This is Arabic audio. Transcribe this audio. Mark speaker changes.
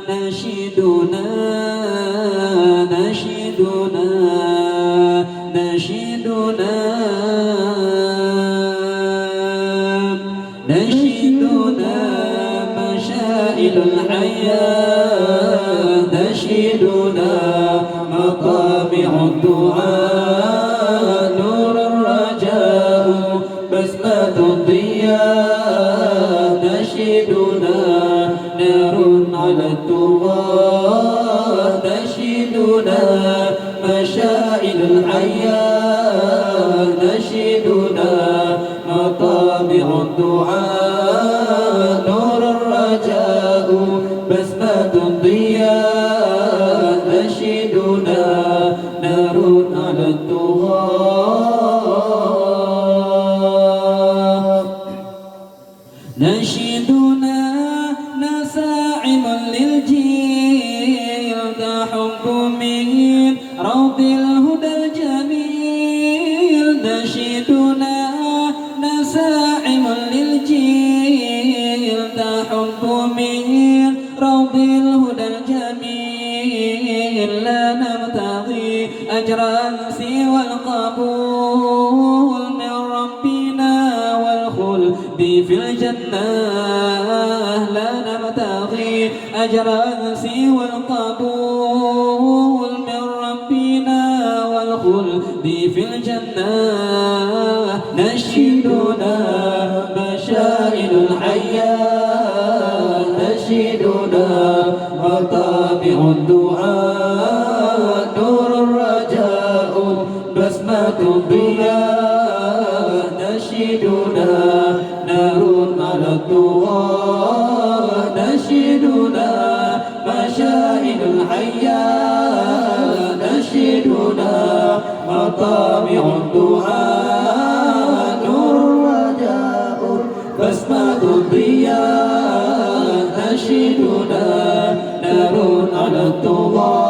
Speaker 1: نشيدنا نشيدنا نشيدنا نشيدنا مشائل الحياة نشيدنا مطامع الدعاء نور الرجاء بسمة الضياء نشيدنا نار على الطغاة نشيدنا مشائل الحياة نشيدنا مطامع الدعاء نور الرجاء بسمة الضياء نشيدنا نار على الطغاة نشيدنا نساعم للجيل ذا حب من روض الهدى الجميل نشيدنا نساعم للجيل ذا حب من روض الهدى الجميل لا نبتغي أجرا سوى القبول من ربنا والخلد في الجنة لا نبتغي أجرا سوى القبول من ربنا والخلد في الجنة نشيدنا مشائل الحياة نشيدنا مطامع الدعاء نور الرجاء بسمة الضياء نشيدنا نار على الطغاة نشيدنا مشائل الحياة نشيدنا مطامع الدعاء نور الرجاء بسمة الضياء نشيدنا نار على الطغاة